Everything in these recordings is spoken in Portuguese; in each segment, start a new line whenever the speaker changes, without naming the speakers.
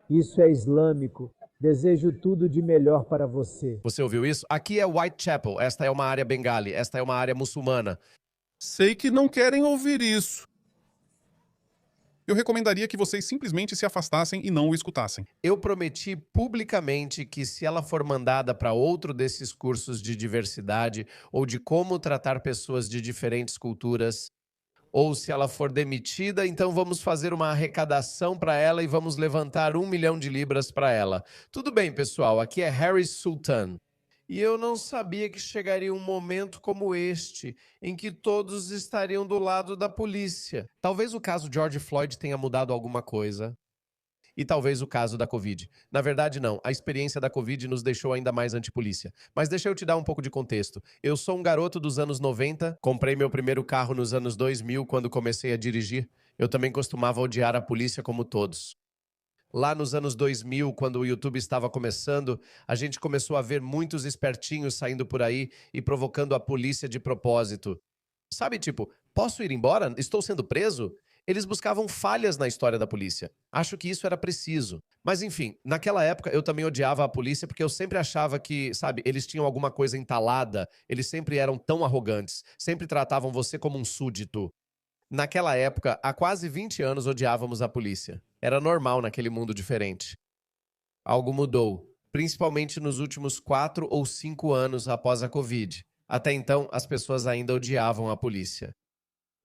Isso é islâmico. Desejo tudo de melhor para você.
Você ouviu isso? Aqui é Whitechapel, esta é uma área bengali, esta é uma área muçulmana.
Sei que não querem ouvir isso. Eu recomendaria que vocês simplesmente se afastassem e não o escutassem.
Eu prometi publicamente que se ela for mandada para outro desses cursos de diversidade ou de como tratar pessoas de diferentes culturas, ou se ela for demitida, então vamos fazer uma arrecadação para ela e vamos levantar 1 milhão de libras para ela. Tudo bem, pessoal, aqui é Harry Sultan. E eu não sabia que chegaria um momento como este, em que todos estariam do lado da polícia. Talvez o caso George Floyd tenha mudado alguma coisa. E talvez o caso da Covid. Na verdade, não. A experiência da Covid nos deixou ainda mais antipolícia. Mas deixa eu te dar um pouco de contexto. Eu sou um garoto dos anos 90, comprei meu primeiro carro nos anos 2000, quando comecei a dirigir. Eu também costumava odiar a polícia como todos. Lá nos anos 2000, quando o YouTube estava começando, a gente começou a ver muitos espertinhos saindo por aí e provocando a polícia de propósito. Sabe, tipo, posso ir embora? Estou sendo preso? Eles buscavam falhas na história da polícia. Acho que isso era preciso. Mas enfim, naquela época eu também odiava a polícia porque eu sempre achava que, sabe, eles tinham alguma coisa entalada, eles sempre eram tão arrogantes, sempre tratavam você como um súdito. Naquela época, há quase 20 anos odiávamos a polícia. Era normal naquele mundo diferente. Algo mudou, principalmente nos últimos 4 ou 5 anos após a Covid. Até então, as pessoas ainda odiavam a polícia.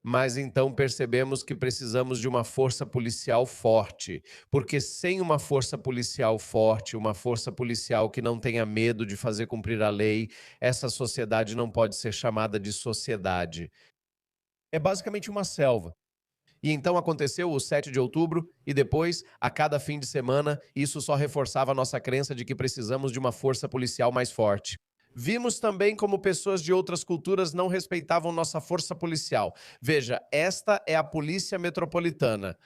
Mas então percebemos que precisamos de uma força policial forte, porque sem uma força policial forte, uma força policial que não tenha medo de fazer cumprir a lei, essa sociedade não pode ser chamada de sociedade. É basicamente uma selva. E então aconteceu o 7 de outubro e depois, a cada fim de semana, isso só reforçava a nossa crença de que precisamos de uma força policial mais forte. Vimos também como pessoas de outras culturas não respeitavam nossa força policial. Veja, esta é a Polícia Metropolitana.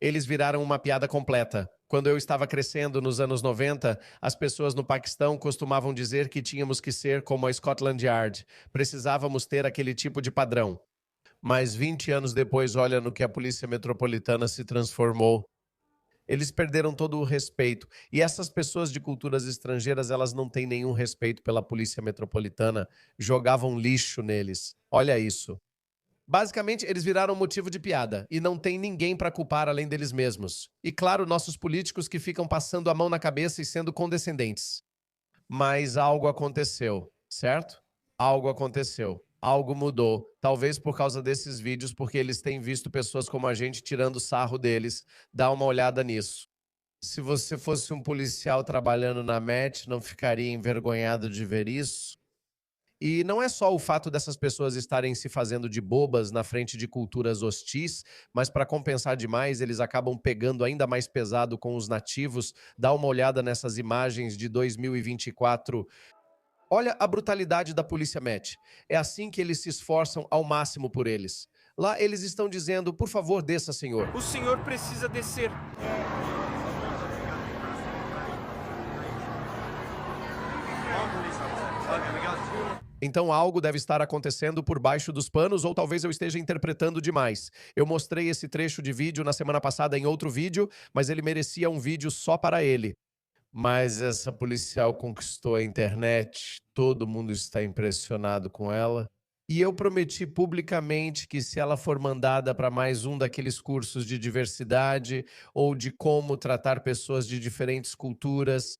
Eles viraram uma piada completa. Quando eu estava crescendo nos anos 90, as pessoas no Paquistão costumavam dizer que tínhamos que ser como a Scotland Yard. Precisávamos ter aquele tipo de padrão. Mas 20 anos depois, olha no que a Polícia Metropolitana se transformou. Eles perderam todo o respeito. E essas pessoas de culturas estrangeiras, elas não têm nenhum respeito pela Polícia Metropolitana. Jogavam lixo neles. Olha isso. Basicamente, eles viraram motivo de piada. E não tem ninguém para culpar além deles mesmos. E claro, nossos políticos que ficam passando a mão na cabeça e sendo condescendentes. Mas algo aconteceu, certo? Algo aconteceu. Algo mudou. Talvez por causa desses vídeos, porque eles têm visto pessoas como a gente tirando sarro deles. Dá uma olhada nisso. Se você fosse um policial trabalhando na Met, não ficaria envergonhado de ver isso? E não é só o fato dessas pessoas estarem se fazendo de bobas na frente de culturas hostis, mas para compensar demais, eles acabam pegando ainda mais pesado com os nativos. Dá uma olhada nessas imagens de 2024. Olha a brutalidade da polícia Met. É assim que eles se esforçam ao máximo por eles. Lá eles estão dizendo, por favor, desça, senhor.
O senhor precisa descer.
Então algo deve estar acontecendo por baixo dos panos, ou talvez eu esteja interpretando demais. Eu mostrei esse trecho de vídeo na semana passada em outro vídeo, mas ele merecia um vídeo só para ele. Mas essa policial conquistou a internet, todo mundo está impressionado com ela. E eu prometi publicamente que se ela for mandada para mais um daqueles cursos de diversidade ou de como tratar pessoas de diferentes culturas,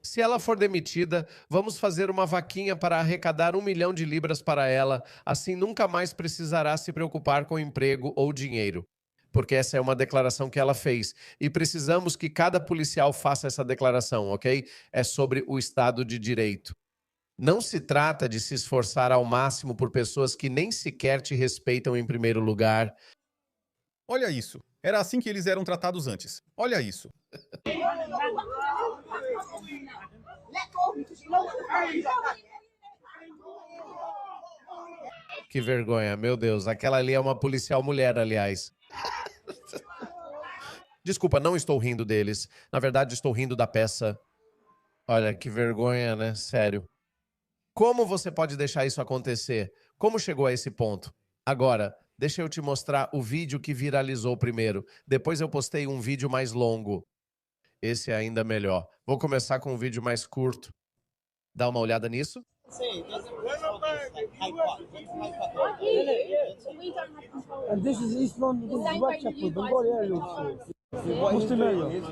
se ela for demitida, vamos fazer uma vaquinha para arrecadar 1 milhão de libras para ela, assim nunca mais precisará se preocupar com emprego ou dinheiro. Porque essa é uma declaração que ela fez. E precisamos que cada policial faça essa declaração, ok? É sobre o Estado de Direito. Não se trata de se esforçar ao máximo por pessoas que nem sequer te respeitam em primeiro lugar.
Olha isso. Era assim que eles eram tratados antes. Olha isso.
Que vergonha, meu Deus. Aquela ali é uma policial mulher, aliás. Desculpa, não estou rindo deles. Na verdade, estou rindo da peça. Olha, que vergonha, né? Sério. Como você pode deixar isso acontecer? Como chegou a esse ponto? Agora, deixa eu te mostrar o vídeo que viralizou primeiro. Depois eu postei um vídeo mais longo. Esse é ainda melhor. Vou começar com um vídeo mais curto. Dá uma olhada nisso.
And this is East London, this is Whitechapel, Bengali area also. Muslim area.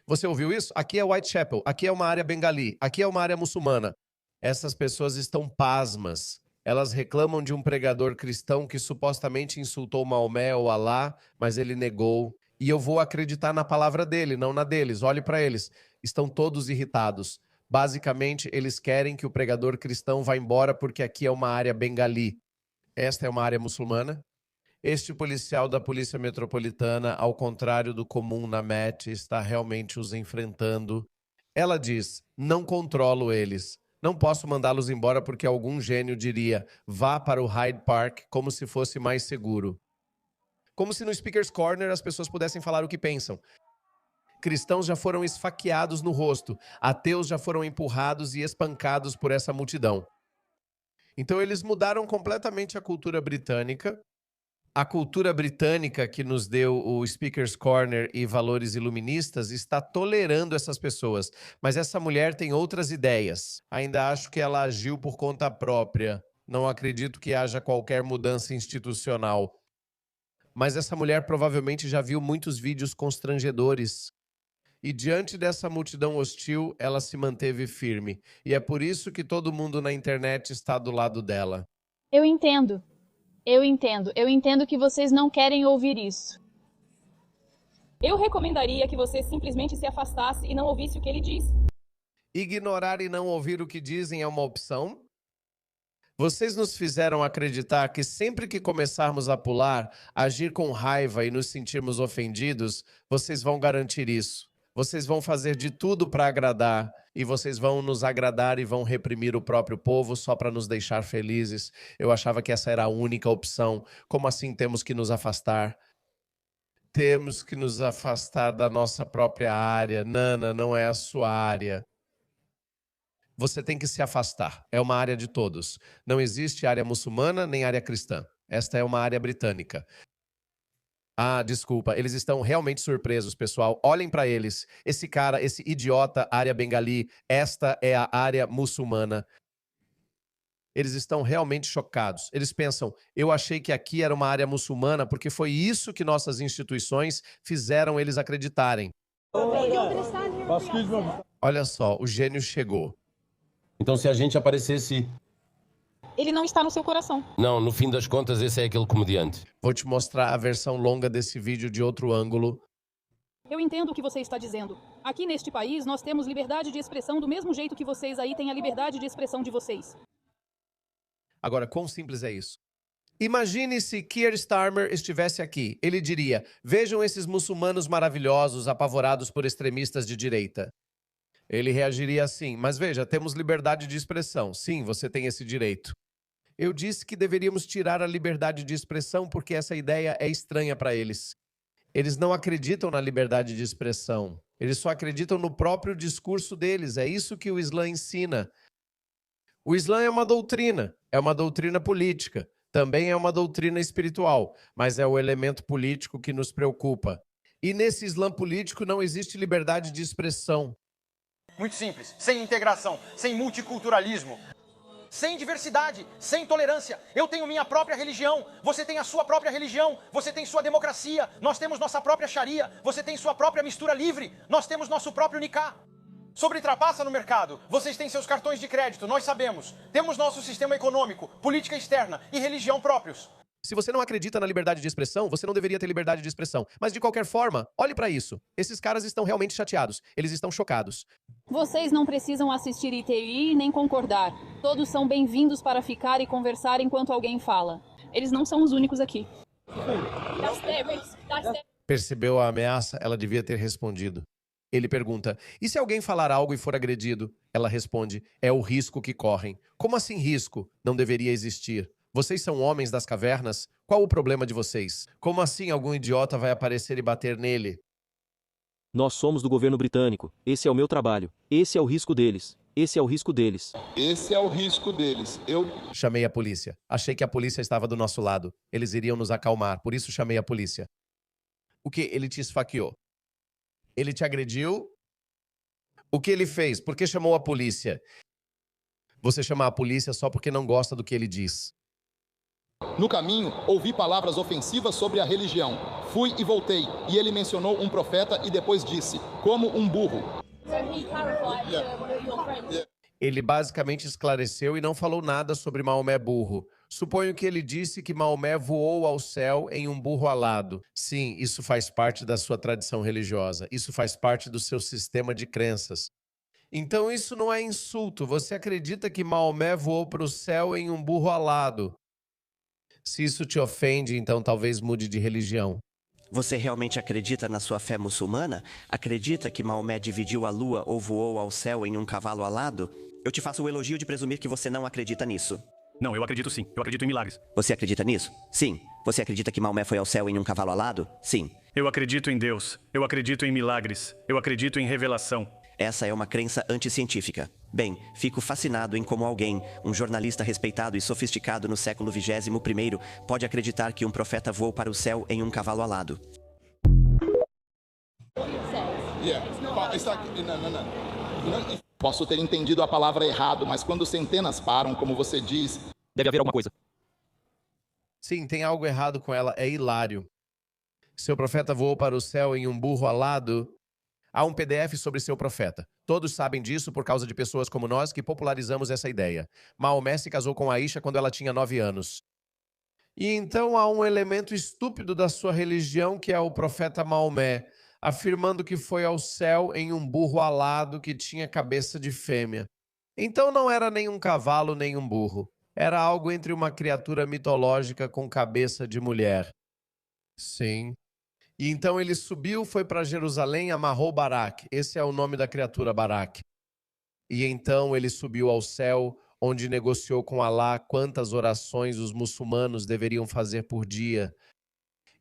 Você ouviu isso? Aqui é Whitechapel, aqui é uma área bengali, aqui é uma área muçulmana. Essas pessoas estão pasmas. Elas reclamam de um pregador cristão que supostamente insultou Maomé ou Alá, mas ele negou. E eu vou acreditar na palavra dele, não na deles. Olhe para eles. Estão todos irritados. Basicamente, eles querem que o pregador cristão vá embora porque aqui é uma área bengali. Esta é uma área muçulmana. Este policial da Polícia Metropolitana, ao contrário do comum na Met, está realmente os enfrentando. Ela diz, não controlo eles. Não posso mandá-los embora porque algum gênio diria, vá para o Hyde Park como se fosse mais seguro. Como se no Speaker's Corner as pessoas pudessem falar o que pensam. Cristãos já foram esfaqueados no rosto, ateus já foram empurrados e espancados por essa multidão. Então eles mudaram completamente a cultura britânica. A cultura britânica que nos deu o Speaker's Corner e valores iluministas está tolerando essas pessoas. Mas essa mulher tem outras ideias. Ainda acho que ela agiu por conta própria. Não acredito que haja qualquer mudança institucional. Mas essa mulher provavelmente já viu muitos vídeos constrangedores. E diante dessa multidão hostil, ela se manteve firme. E é por isso que todo mundo na internet está do lado dela.
Eu entendo. Eu entendo que vocês não querem ouvir isso.
Eu recomendaria que você simplesmente se afastasse e não ouvisse o que ele diz.
Ignorar e não ouvir o que dizem é uma opção? Vocês nos fizeram acreditar que sempre que começarmos a pular, agir com raiva e nos sentirmos ofendidos, vocês vão garantir isso. Vocês vão fazer de tudo para agradar, e vocês vão nos agradar e vão reprimir o próprio povo só para nos deixar felizes. Eu achava que essa era a única opção. Como assim temos que nos afastar? Temos que nos afastar da nossa própria área. Nana, não é a sua área. Você tem que se afastar. É uma área de todos. Não existe área muçulmana nem área cristã. Esta é uma área britânica. Ah, desculpa, eles estão realmente surpresos, pessoal. Olhem para eles. Esse cara, esse idiota, área bengali, esta é a área muçulmana. Eles estão realmente chocados. Eles pensam, eu achei que aqui era uma área muçulmana porque foi isso que nossas instituições fizeram eles acreditarem. Olha só, o gênio chegou.
Então se a gente aparecesse...
Ele não está no seu coração.
Não, no fim das contas, esse é aquele comediante.
Vou te mostrar a versão longa desse vídeo de outro ângulo.
Eu entendo o que você está dizendo. Aqui neste país, nós temos liberdade de expressão do mesmo jeito que vocês aí têm a liberdade de expressão de vocês.
Agora, quão simples é isso? Imagine se Keir Starmer estivesse aqui. Ele diria, vejam esses muçulmanos maravilhosos, apavorados por extremistas de direita. Ele reagiria assim, mas veja, temos liberdade de expressão. Sim, você tem esse direito. Eu disse que deveríamos tirar a liberdade de expressão porque essa ideia é estranha para eles. Eles não acreditam na liberdade de expressão. Eles só acreditam no próprio discurso deles. É isso que o Islã ensina. O Islã é uma doutrina política. Também é uma doutrina espiritual, mas é o elemento político que nos preocupa. E nesse Islã político não existe liberdade de expressão.
Muito simples, sem integração, sem multiculturalismo, sem diversidade, sem tolerância. Eu tenho minha própria religião, você tem a sua própria religião, você tem sua democracia, nós temos nossa própria sharia, você tem sua própria mistura livre, nós temos nosso próprio nikah. Sobre trapaça no mercado, vocês têm seus cartões de crédito, nós sabemos. Temos nosso sistema econômico, política externa e religião próprios.
Se você não acredita na liberdade de expressão, você não deveria ter liberdade de expressão. Mas de qualquer forma, olhe para isso. Esses caras estão realmente chateados. Eles estão chocados.
Vocês não precisam assistir ITI nem concordar. Todos são bem-vindos para ficar e conversar enquanto alguém fala. Eles não são os únicos aqui.
Percebeu a ameaça? Ela devia ter respondido. Ele pergunta, e se alguém falar algo e for agredido? Ela responde, é o risco que correm. Como assim risco? Não deveria existir. Vocês são homens das cavernas? Qual o problema de vocês? Como assim algum idiota vai aparecer e bater nele?
Nós somos do governo britânico. Esse é o meu trabalho. Esse é o risco deles. Esse é o risco deles.
Esse é o risco deles.
Chamei a polícia. Achei que a polícia estava do nosso lado. Eles iriam nos acalmar, por isso chamei a polícia. O que? Ele te esfaqueou? Ele te agrediu? O que ele fez? Por que chamou a polícia? Você chama a polícia só porque não gosta do que ele diz.
No caminho, ouvi palavras ofensivas sobre a religião. Fui e voltei, e ele mencionou um profeta e depois disse, como um burro.
Ele basicamente esclareceu e não falou nada sobre Maomé burro. Suponho que ele disse que Maomé voou ao céu em um burro alado. Sim, isso faz parte da sua tradição religiosa. Isso faz parte do seu sistema de crenças. Então isso não é insulto. Você acredita que Maomé voou para o céu em um burro alado. Se isso te ofende, então talvez mude de religião.
Você realmente acredita na sua fé muçulmana? Acredita que Maomé dividiu a lua ou voou ao céu em um cavalo alado? Eu te faço o elogio de presumir que você não acredita nisso.
Não, eu acredito sim. Eu acredito em milagres.
Você acredita nisso? Sim. Você acredita que Maomé foi ao céu em um cavalo alado? Sim.
Eu acredito em Deus. Eu acredito em milagres. Eu acredito em revelação.
Essa é uma crença anticientífica. Bem, fico fascinado em como alguém, um jornalista respeitado e sofisticado no século XXI, pode acreditar que um profeta voou para o céu em um cavalo alado.
Posso ter entendido a palavra errado, mas quando centenas param, como você diz...
Deve haver alguma coisa.
Sim, tem algo errado com ela. É hilário. Seu profeta voou para o céu em um burro alado... Há um PDF sobre seu profeta. Todos sabem disso por causa de pessoas como nós que popularizamos essa ideia. Maomé se casou com Aisha quando ela tinha 9 anos. E então há um elemento estúpido da sua religião que é o profeta Maomé, afirmando que foi ao céu em um burro alado que tinha cabeça de fêmea. Então não era nem um cavalo nem um burro. Era algo entre uma criatura mitológica com cabeça de mulher. Sim. E então ele subiu, foi para Jerusalém, amarrou Barak. Esse é o nome da criatura, Barak. E então ele subiu ao céu, onde negociou com Alá quantas orações os muçulmanos deveriam fazer por dia.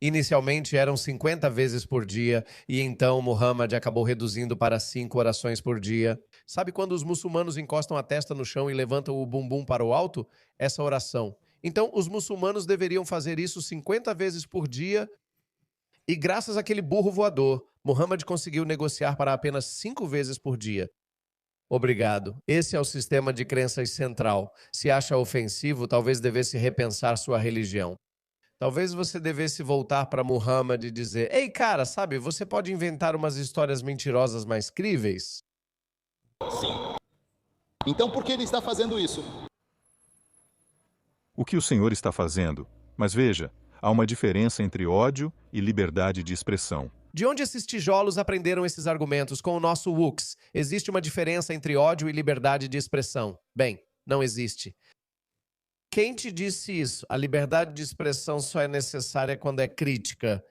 Inicialmente eram 50 vezes por dia, e então Muhammad acabou reduzindo para 5 orações por dia. Sabe quando os muçulmanos encostam a testa no chão e levantam o bumbum para o alto? Essa oração. Então os muçulmanos deveriam fazer isso 50 vezes por dia. E graças àquele burro voador, Muhammad conseguiu negociar para apenas 5 vezes por dia. Obrigado. Esse é o sistema de crenças central. Se acha ofensivo, talvez devesse repensar sua religião. Talvez você devesse voltar para Muhammad e dizer: ei, cara, sabe, você pode inventar umas histórias mentirosas mais críveis?
Sim. Então por que ele está fazendo isso?
O que o senhor está fazendo? Mas veja, há uma diferença entre ódio e liberdade de expressão.
De onde esses tijolos aprenderam esses argumentos com o nosso Wux? Existe uma diferença entre ódio e liberdade de expressão? Bem, não existe. Quem te disse isso? A liberdade de expressão só é necessária quando é crítica.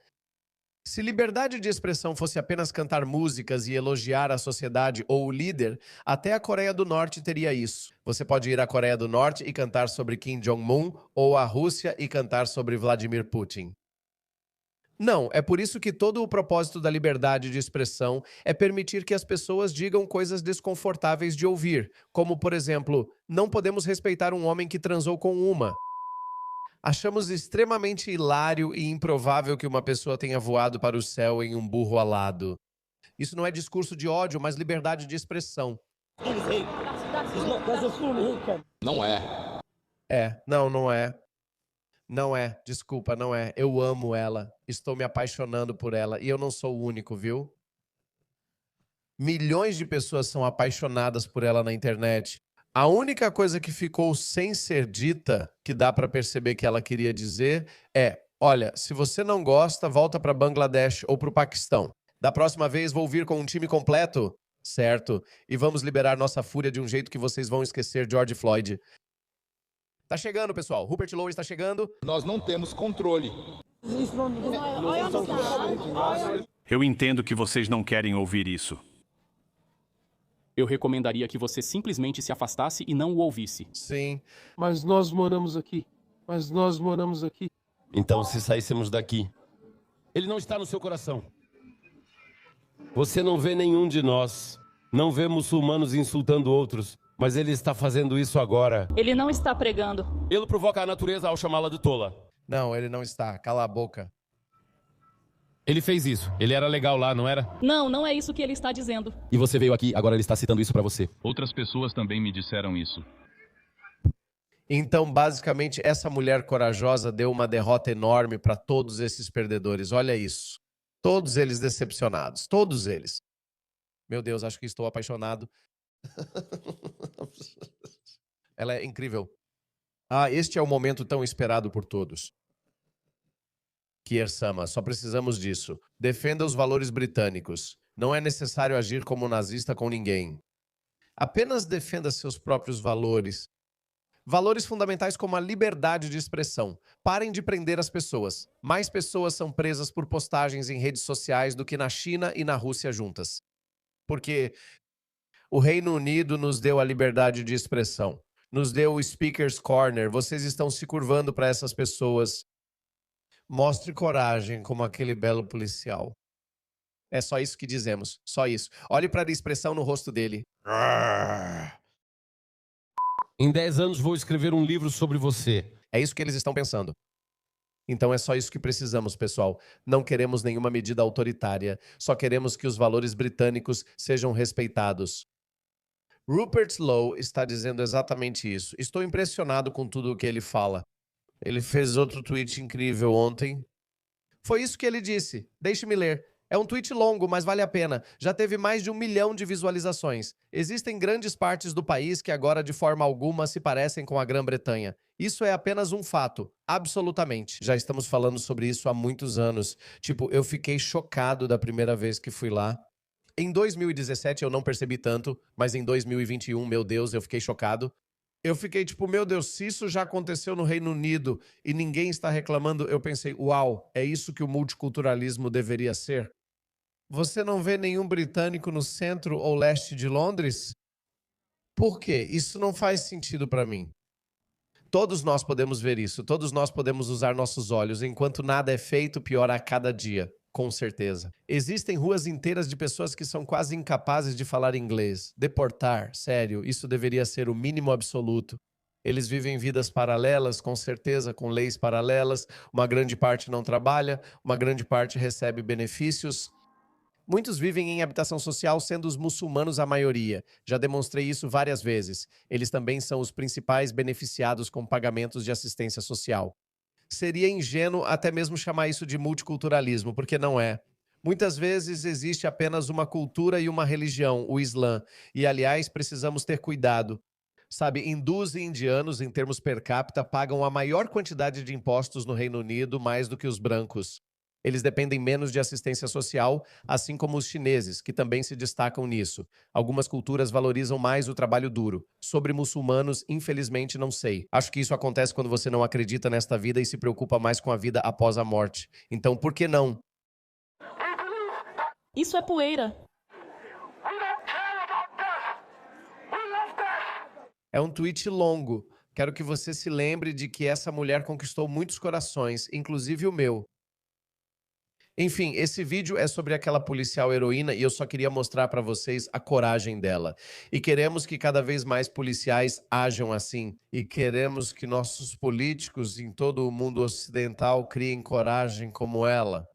Se liberdade de expressão fosse apenas cantar músicas e elogiar a sociedade ou o líder, até a Coreia do Norte teria isso. Você pode ir à Coreia do Norte e cantar sobre Kim Jong-un, ou à Rússia e cantar sobre Vladimir Putin. Não, é por isso que todo o propósito da liberdade de expressão é permitir que as pessoas digam coisas desconfortáveis de ouvir, como, por exemplo, não podemos respeitar um homem que transou com uma. Achamos extremamente hilário e improvável que uma pessoa tenha voado para o céu em um burro alado. Isso não é discurso de ódio, mas liberdade de expressão.
Não é.
Não é. Não é, desculpa, não é. Eu amo ela, estou me apaixonando por ela e eu não sou o único, viu? Milhões de pessoas são apaixonadas por ela na internet. A única coisa que ficou sem ser dita, que dá para perceber que ela queria dizer, é: olha, se você não gosta, volta para Bangladesh ou para o Paquistão. Da próxima vez vou vir com um time completo, certo? E vamos liberar nossa fúria de um jeito que vocês vão esquecer George Floyd. Tá chegando, pessoal. Rupert Lowe está chegando.
Nós não temos controle.
Eu entendo que vocês não querem ouvir isso.
Eu recomendaria que você simplesmente se afastasse e não o ouvisse.
Sim.
Mas nós moramos aqui.
Então, se saíssemos daqui... Ele não está no seu coração. Você não vê nenhum de nós. Não vê muçulmanos insultando outros. Mas ele está fazendo isso agora.
Ele não está pregando.
Ele provoca a natureza ao chamá-la de tola.
Não, ele não está. Cala a boca.
Ele fez isso. Ele era legal lá, não era?
Não, não é isso que ele está dizendo.
E você veio aqui, agora ele está citando isso pra você.
Outras pessoas também me disseram isso.
Então, basicamente, essa mulher corajosa deu uma derrota enorme para todos esses perdedores. Olha isso. Todos eles decepcionados. Todos eles. Meu Deus, acho que estou apaixonado. Ela é incrível. Ah, este é o momento tão esperado por todos. Keir Sama, só precisamos disso. Defenda os valores britânicos. Não é necessário agir como nazista com ninguém. Apenas defenda seus próprios valores. Valores fundamentais como a liberdade de expressão. Parem de prender as pessoas. Mais pessoas são presas por postagens em redes sociais do que na China e na Rússia juntas. Porque o Reino Unido nos deu a liberdade de expressão. Nos deu o Speaker's Corner. Vocês estão se curvando para essas pessoas. Mostre coragem como aquele belo policial. É só isso que dizemos. Só isso. Olhe para a expressão no rosto dele.
Em 10 anos vou escrever um livro sobre você.
É isso que eles estão pensando. Então é só isso que precisamos, pessoal. Não queremos nenhuma medida autoritária. Só queremos que os valores britânicos sejam respeitados. Rupert Lowe está dizendo exatamente isso. Estou impressionado com tudo o que ele fala. Ele fez outro tweet incrível ontem. Foi isso que ele disse. Deixe-me ler. É um tweet longo, mas vale a pena. Já teve mais de 1 milhão de visualizações. Existem grandes partes do país que agora de forma alguma se parecem com a Grã-Bretanha. Isso é apenas um fato. Absolutamente. Já estamos falando sobre isso há muitos anos. Tipo, eu fiquei chocado da primeira vez que fui lá. Em 2017 eu não percebi tanto, mas em 2021, meu Deus, eu fiquei chocado. Eu fiquei tipo, meu Deus, se isso já aconteceu no Reino Unido e ninguém está reclamando, eu pensei, uau, é isso que o multiculturalismo deveria ser? Você não vê nenhum britânico no centro ou leste de Londres? Por quê? Isso não faz sentido para mim. Todos nós podemos ver isso, todos nós podemos usar nossos olhos, enquanto nada é feito, piora a cada dia. Com certeza. Existem ruas inteiras de pessoas que são quase incapazes de falar inglês. Deportar, sério, isso deveria ser o mínimo absoluto. Eles vivem vidas paralelas, com certeza, com leis paralelas. Uma grande parte não trabalha, uma grande parte recebe benefícios. Muitos vivem em habitação social, sendo os muçulmanos a maioria. Já demonstrei isso várias vezes. Eles também são os principais beneficiados com pagamentos de assistência social. Seria ingênuo até mesmo chamar isso de multiculturalismo, porque não é. Muitas vezes existe apenas uma cultura e uma religião, o Islã. E, aliás, precisamos ter cuidado. Sabe, hindus e indianos, em termos per capita, pagam a maior quantidade de impostos no Reino Unido, mais do que os brancos. Eles dependem menos de assistência social, assim como os chineses, que também se destacam nisso. Algumas culturas valorizam mais o trabalho duro. Sobre muçulmanos, infelizmente, não sei. Acho que isso acontece quando você não acredita nesta vida e se preocupa mais com a vida após a morte. Então, por que não?
Isso é poeira.
É um tweet longo. Quero que você se lembre de que essa mulher conquistou muitos corações, inclusive o meu. Enfim, esse vídeo é sobre aquela policial heroína e eu só queria mostrar para vocês a coragem dela. E queremos que cada vez mais policiais ajam assim. E queremos que nossos políticos em todo o mundo ocidental criem coragem como ela.